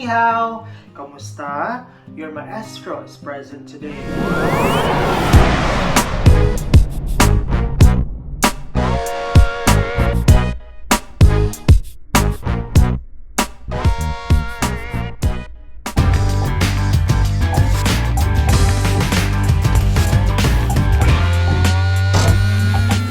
hao! Kamusta? Your maestro is present today.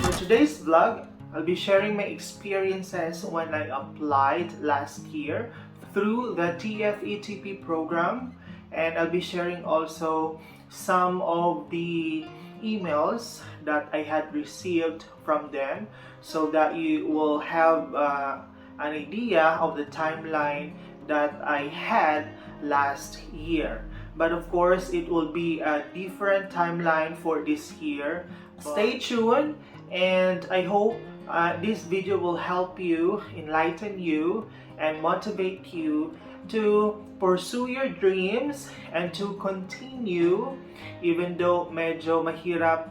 For today's vlog, I'll be sharing my experiences when I applied last year through the TFETP program, and I'll be sharing also some of the emails that I had received from them so that you will have an idea of the timeline that I had last year. But of course, it will be a different timeline for this year. Stay tuned, and I hope this video will help you, enlighten you, and motivate you to pursue your dreams and to continue even though medyo mahirap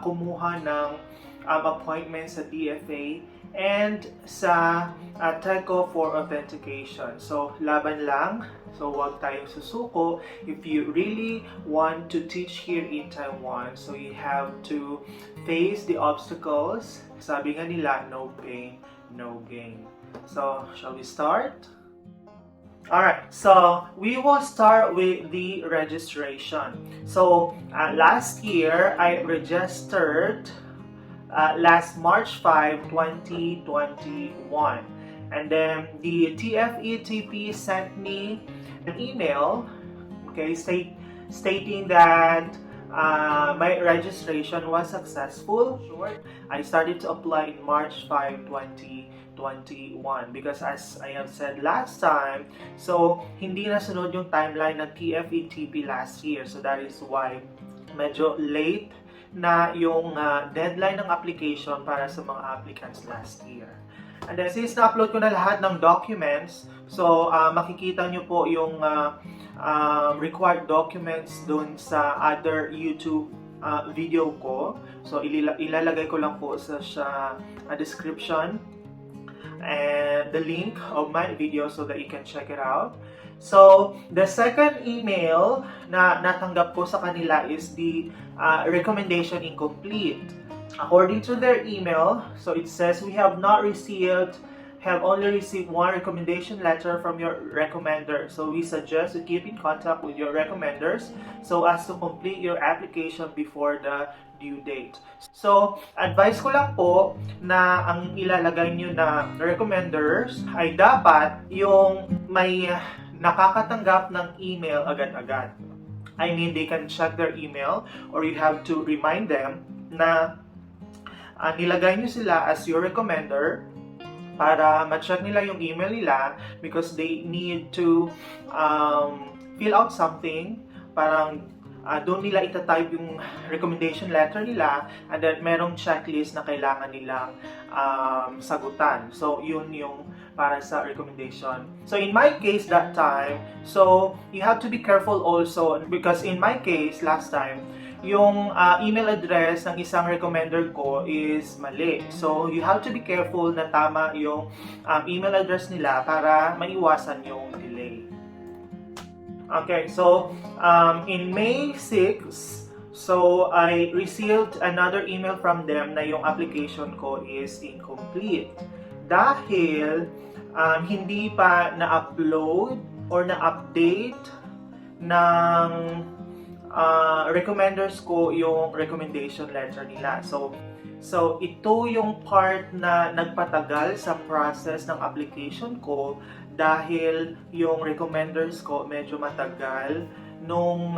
kumuha ng appointment sa DFA and sa TECO for authentication. So, laban lang. So, huwag tayong susuko if you really want to teach here in Taiwan. So, you have to face the obstacles. Sabi nga nila, no pain, no gain. So, shall we start? Alright, so we will start with the registration. So, last year, I registered last March 5, 2021. And then the TFETP sent me an email, okay, stating that my registration was successful. I started to apply in March 5, 2021 because as I have said last time, so hindi nasunod yung timeline ng TFETP last year. So that is why medyo late na yung deadline ng application para sa mga applicants last year. And then since na-upload ko na lahat ng documents, so makikita nyo po yung required documents dun sa other YouTube video ko. So ilalagay ko lang po sa description and the link of my video so that you can check it out. So, the second email na natanggap ko sa kanila is the recommendation incomplete. According to their email, so it says, we have only received one recommendation letter from your recommender. So, we suggest to keep in contact with your recommenders so as to complete your application before the due date. So, advice ko lang po na ang ilalagay nyo na recommenders ay dapat yung may nakakatanggap ng email agad-agad. I mean, they can check their email or you have to remind them na nilagay nyo sila as your recommender para ma-check nila yung email nila because they need to fill out something. Parang doon nila itatype yung recommendation letter nila and then merong checklist na kailangan nilang sagutan. So, yun yung para sa recommendation. So, in my case that time, so, you have to be careful also because in my case, last time, yung email address ng isang recommender ko is mali. So, you have to be careful na tama yung email address nila para maiwasan yung delay. Okay, so in May 6, so I received another email from them na yung application ko is incomplete. Dahil hindi pa na-upload or na-update ng recommenders ko yung recommendation letter nila. So ito yung part na nagpatagal sa process ng application ko dahil yung recommenders ko medyo matagal nung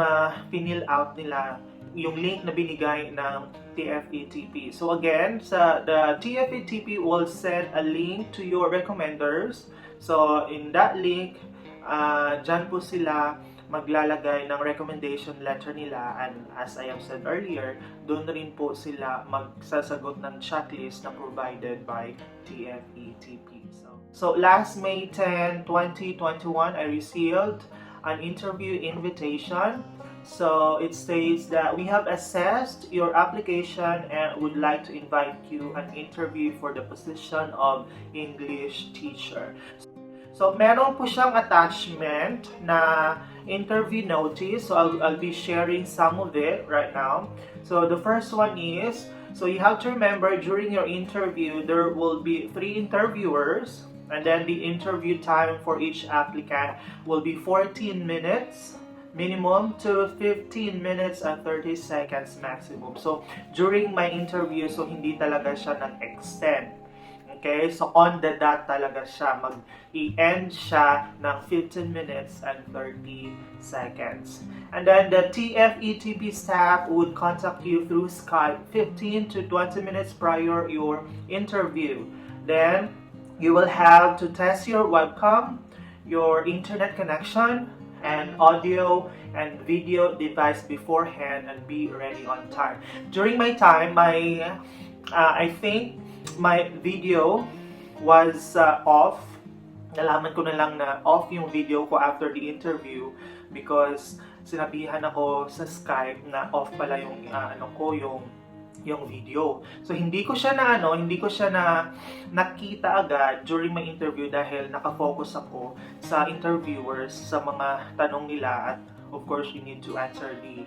pinil out nila yung link na binigay ng TFETP. So again, the TFETP will send a link to your recommenders. So in that link, dyan po sila maglalagay ng recommendation letter nila, and as I have said earlier, doon rin po sila magsasagot ng checklist na provided by TFETP. So last May 10, 2021, I received an interview invitation. So it states that we have assessed your application and would like to invite you an interview for the position of English teacher. So, meron po siyang attachment na interview notice. So, I'll be sharing some of it right now. So, the first one is, so you have to remember during your interview, there will be 3 interviewers. And then the interview time for each applicant will be 14 minutes minimum to 15 minutes and 30 seconds maximum. So, during my interview, so hindi talaga siya nag-extend. Okay? So, on the dot talaga siya. Mag-i-end siya ng 15 minutes and 30 seconds. And then, the TFETP staff would contact you through Skype 15 to 20 minutes prior your interview. Then, you will have to test your webcam, your internet connection, and audio and video device beforehand and be ready on time. During my time, I think my video was off. Nalaman ko na lang na off yung video ko after the interview because sinabihan ako sa Skype na off pala yung yung video. So hindi ko siya nakita agad during my interview dahil nakafocus ako sa interviewers, sa mga tanong nila, at of course you need to answer the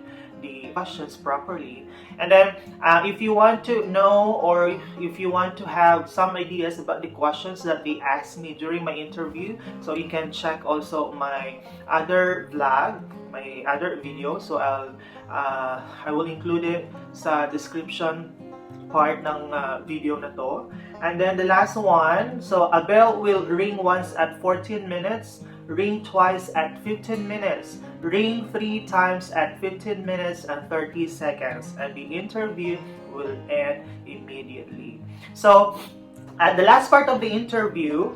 questions properly. And then if you want to know or if you want to have some ideas about the questions that they asked me during my interview, so you can check also my other vlog, my other video. So I will include it sa description part ng video na to. And then the last one, so a bell will ring once at 14 minutes, ring twice at 15 minutes, ring 3 times at 15 minutes and 30 seconds, and the interview will end immediately. So, at the last part of the interview,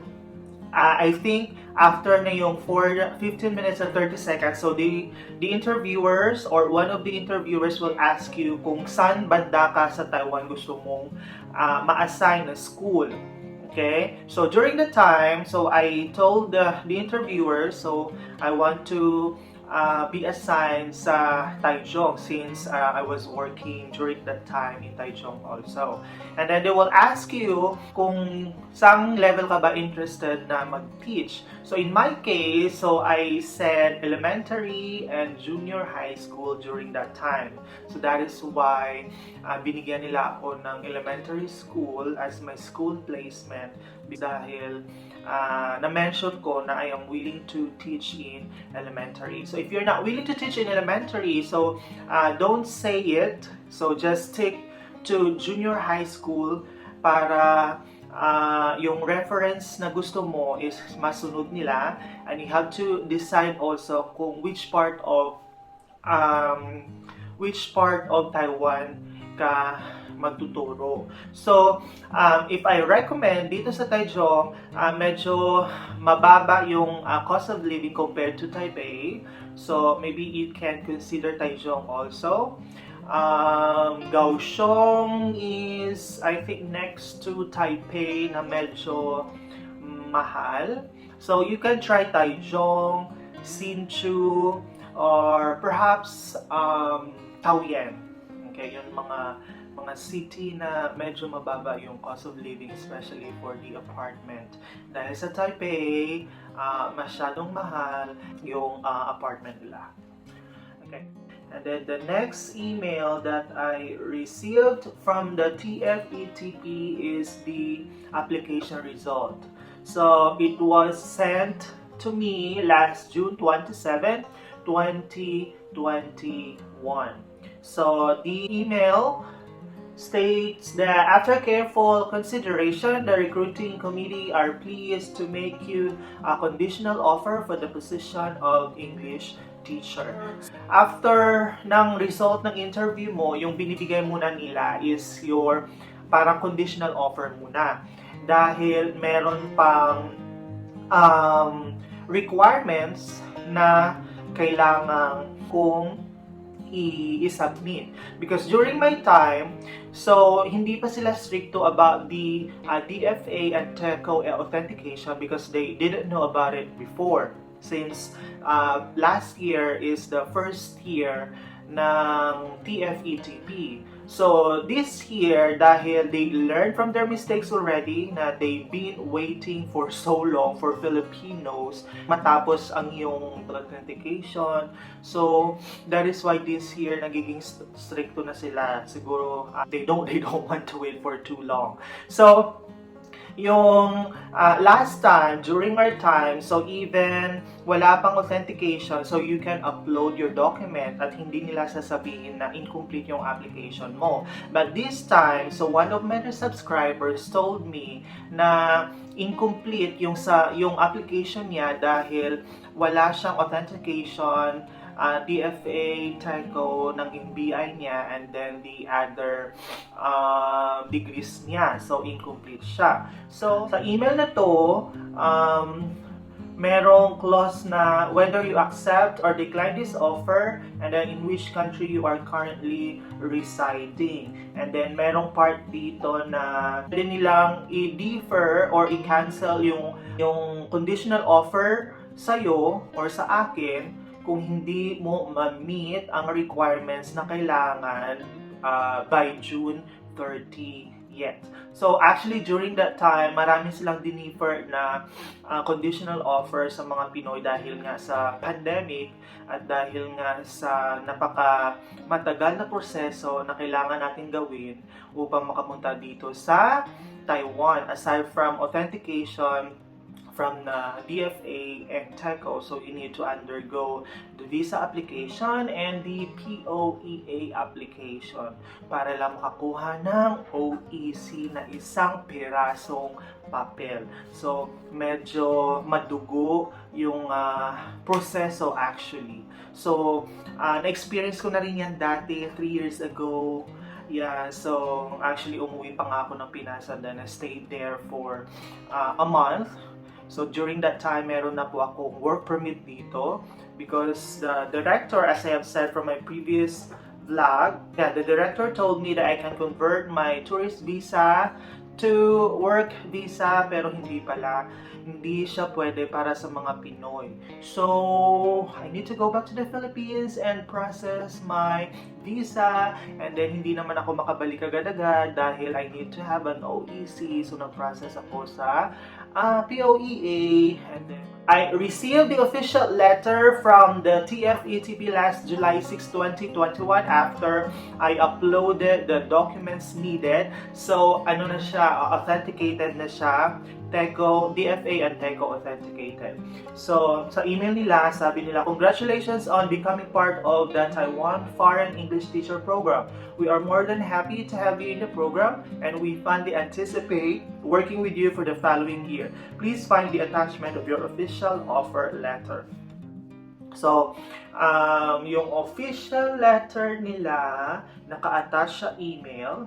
I think after na yung 15 minutes and 30 seconds, so the interviewers or one of the interviewers will ask you kung saan banda ka sa Taiwan gusto mong ma-assign na school. Okay? So during the time, so I told the interviewers, so I want to be assigned sa Taichung since I was working during that time in Taichung also. And then they will ask you kung saan level ka ba interested na mag-teach. So in my case, so I said elementary and junior high school during that time. So that is why binigyan nila ako ng elementary school as my school placement dahil na-mention ko na I am willing to teach in elementary. So if you're not willing to teach in elementary, so don't say it. So just stick to junior high school para yung reference na gusto mo is masunod nila, and you have to decide also kung which part of Taiwan ka magtuturo. So, if I recommend dito sa Taichung, medyo mababa yung cost of living compared to Taipei. So, maybe you can consider Taichung also. Kaohsiung is, I think, next to Taipei na medyo mahal. So, you can try Taichung, Hsinchu, or perhaps Taoyuan. Okay, yun mga city na medyo mababa yung cost of living, especially for the apartment. Dahil sa Taipei, masyadong mahal yung apartment nila. Okay. And then the next email that I received from the TFETP is the application result. So it was sent to me last June 27, 2021. So the email states that after careful consideration, the recruiting committee are pleased to make you a conditional offer for the position of English teacher. After ng result ng interview mo, yung binibigay muna nila is your parang conditional offer muna. Dahil meron pang requirements na kailangan kung i-submit. Because during my time, so hindi pa sila stricto about the DFA and TECO authentication because they didn't know about it before. Since last year is the first year ng TFETP. So this year, dahil they learned from their mistakes already, na they've been waiting for so long for Filipinos matapos ang iyong authentication. So that is why this year nagiging stricto na sila. Siguro they don't want to wait for too long. So yung last time, during our time, so even wala pang authentication, so you can upload your document at hindi nila sasabihin na incomplete yung application mo. But this time, so one of my subscribers told me na incomplete yung application niya dahil wala siyang authentication, DFA, TECO ng NBI niya, and then the other degrees niya. So, incomplete siya. So, sa email na to, merong clause na whether you accept or decline this offer, and then in which country you are currently residing. And then merong part dito na pwede nilang i-defer or i-cancel yung conditional offer sa'yo or sa akin kung hindi mo ma-meet ang requirements na kailangan by June 30 yet. So actually during that time, marami silang dinifer na conditional offer sa mga Pinoy dahil nga sa pandemic at dahil nga sa matagal na proseso na kailangan natin gawin upang makapunta dito sa Taiwan. Aside from authentication from the DFA and TECO, so you need to undergo the visa application and the POEA application para lang makakuha ng OEC na isang pirasong papel. So, medyo madugo yung proseso actually. So, na-experience ko na rin yan dati, 3 years ago. Yeah, so actually umuwi pa nga ako ng Pinas and then I stayed there for a month. So during that time, meron na po akong work permit dito because the director, as I have said from my previous vlog, the director told me that I can convert my tourist visa to work visa, pero hindi pala. Hindi siya pwede para sa mga Pinoy. So, I need to go back to the Philippines and process my visa, and then hindi naman ako makabalik agad-agad dahil I need to have an OEC. So, nag-process ako sa POEA, and then I received the official letter from the TFETP last July 6, 2021 after I uploaded the documents needed. So, ano na siya, authenticated na siya. TECO, DFA and TECO authenticated. So, sa email nila, sabi nila, congratulations on becoming part of the Taiwan Foreign English Teacher Program. We are more than happy to have you in the program and we fondly anticipate working with you for the following year. Please find the attachment of your official offer letter. So, yung official letter nila, naka-attach sa email,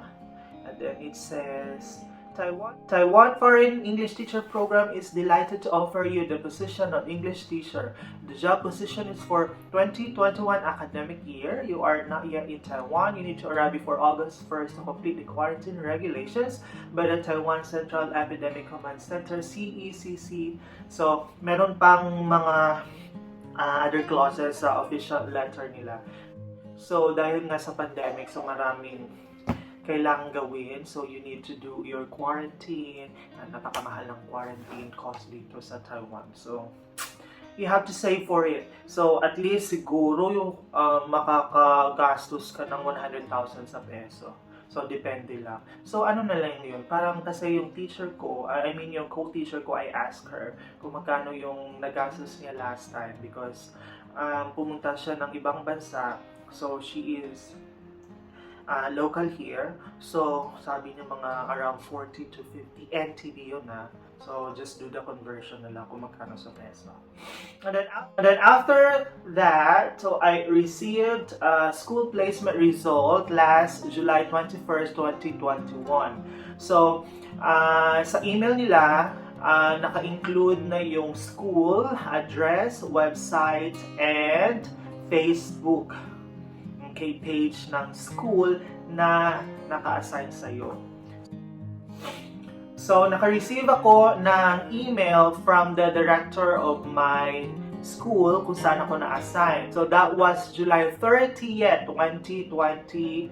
and then it says, Taiwan Foreign English Teacher Program is delighted to offer you the position of English teacher. The job position is for 2021 academic year. You are not yet in Taiwan. You need to arrive before August 1st to complete the quarantine regulations by the Taiwan Central Epidemic Command Center, Xie-xie. So, meron pang mga other clauses sa official letter nila. So, dahil nga sa pandemic, so maraming kailangan gawin. So, you need to do your quarantine. Napakamahal ng quarantine cost dito sa Taiwan. So, you have to save for it. So, at least siguro yung makakagastos ka ng 100,000 sa peso. So, depende lang. So, ano na lang yun? Parang kasi yung teacher ko, yung co-teacher ko, I asked her kung magkano yung nagastos niya last time because pumunta siya ng ibang bansa. So, she is local here. So, sabi niya mga around 40 to 50 NTD yun na. So, just do the conversion na lang kung magkano sa peso. And then after that, so I received a school placement result last July 21st, 2021. So, sa email nila, naka-include na yung school, address, website, and Facebook page ng school na naka-assign sa'yo. So, naka-receive ako ng email from the director of my school kung saan ako na-assign. So that was July 30th, 2021.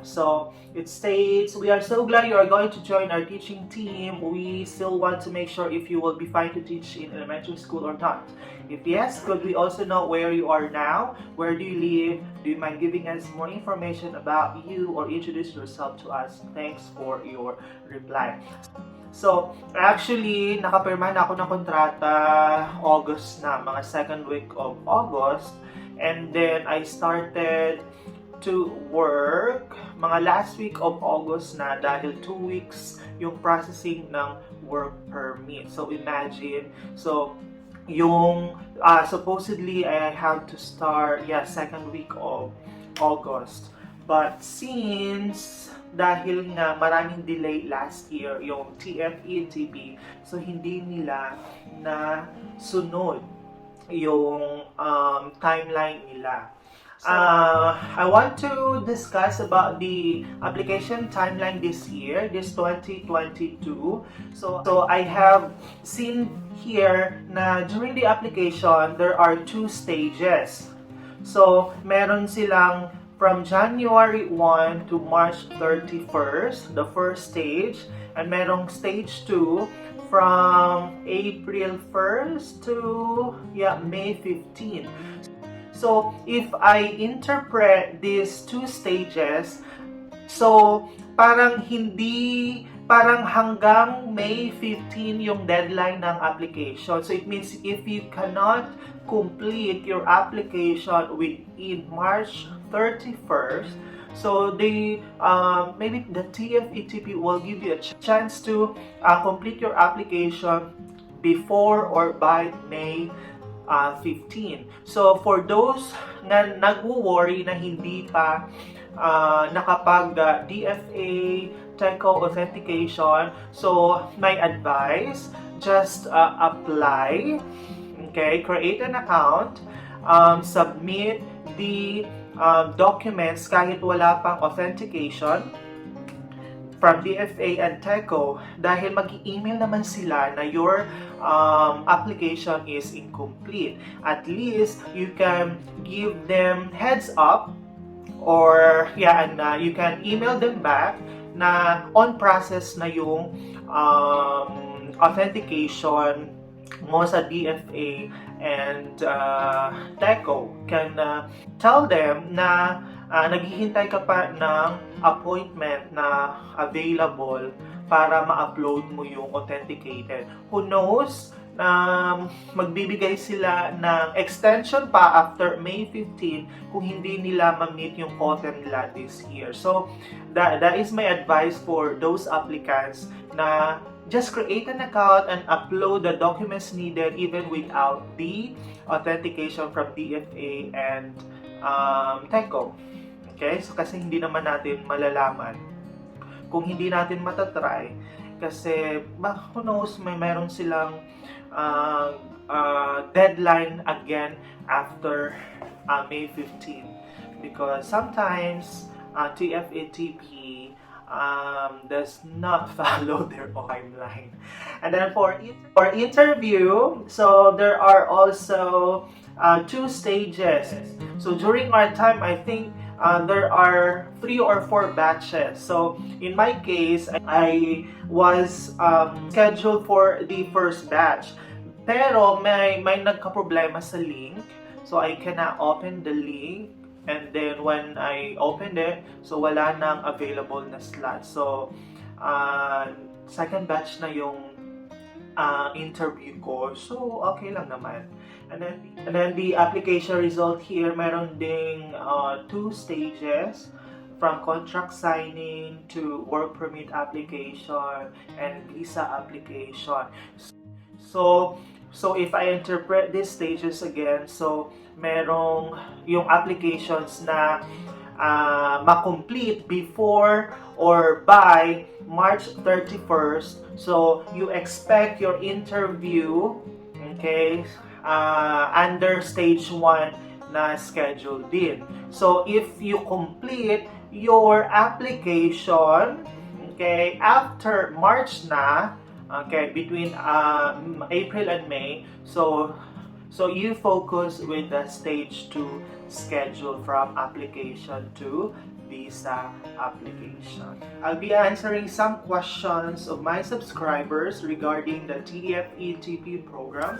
So it states, we are so glad you are going to join our teaching team. We still want to make sure if you will be fine to teach in elementary school or not. If yes, could we also know where you are now? Where do you live? Do you mind giving us more information about you or introduce yourself to us? Thanks for your reply. So, actually, nakapirma na ako ng kontrata August na, mga second week of August. And then, I started to work mga last week of August na dahil 2 weeks yung processing ng work permit. So, imagine, yung supposedly I have to start second week of August. But since dahil nga maraming delay last year yung TFETP, so hindi nila na sunod yung timeline nila. I want to discuss about the application timeline this year, this 2022. So I have seen here na during the application, there are 2 stages. So, meron silang from January 1 to March 31st, the first stage, and merong stage 2 from April 1st to May 15th. So, if I interpret these 2 stages, so parang hanggang May 15 yung deadline ng application. So it means if you cannot complete your application within March 31st, so they maybe the TFETP will give you a chance to complete your application before or by May 15. So for those na nagwo-worry na hindi pa nakapag DFA TECO authentication, so my advice, just apply, okay, create an account, submit the documents kahit wala pang authentication from DFA and TECO dahil mag-email naman sila na your application is incomplete. At least you can give them heads up or you can email them back na on process na yung authentication mo sa DFA and TECO. Can tell them na naghihintay ka pa ng appointment na available para ma-upload mo yung authenticated. Who knows, magbibigay sila ng extension pa after May 15 kung hindi nila ma-meet yung quota nila this year. So, that is my advice for those applicants na just create an account and upload the documents needed even without the authentication from DFA and TECO. Okay? So, kasi hindi naman natin malalaman kung hindi natin matatry kasi who knows, mayroon silang deadline again after May 15 because sometimes TFETP does not follow their timeline. And then for interview, so there are also 2 stages. So during our time, I think there are 3 or 4 batches. So in my case, I was scheduled for the first batch. Pero may nagka-problema sa link. So I cannot open the link. And then when I opened it, so wala nang available na slot. So second batch na yung interview ko. So okay lang naman. And then the application result here, meron ding 2 stages from contract signing to work permit application and visa application. So if I interpret these stages again, so merong yung applications na ma-complete before or by March 31st. So you expect your interview, okay, under stage 1 na schedule din. So if you complete your application, okay, after March na, okay, between April and May, so So you focus with the stage 2 schedule from application to visa application. I'll be answering some questions of my subscribers regarding the TFETP program.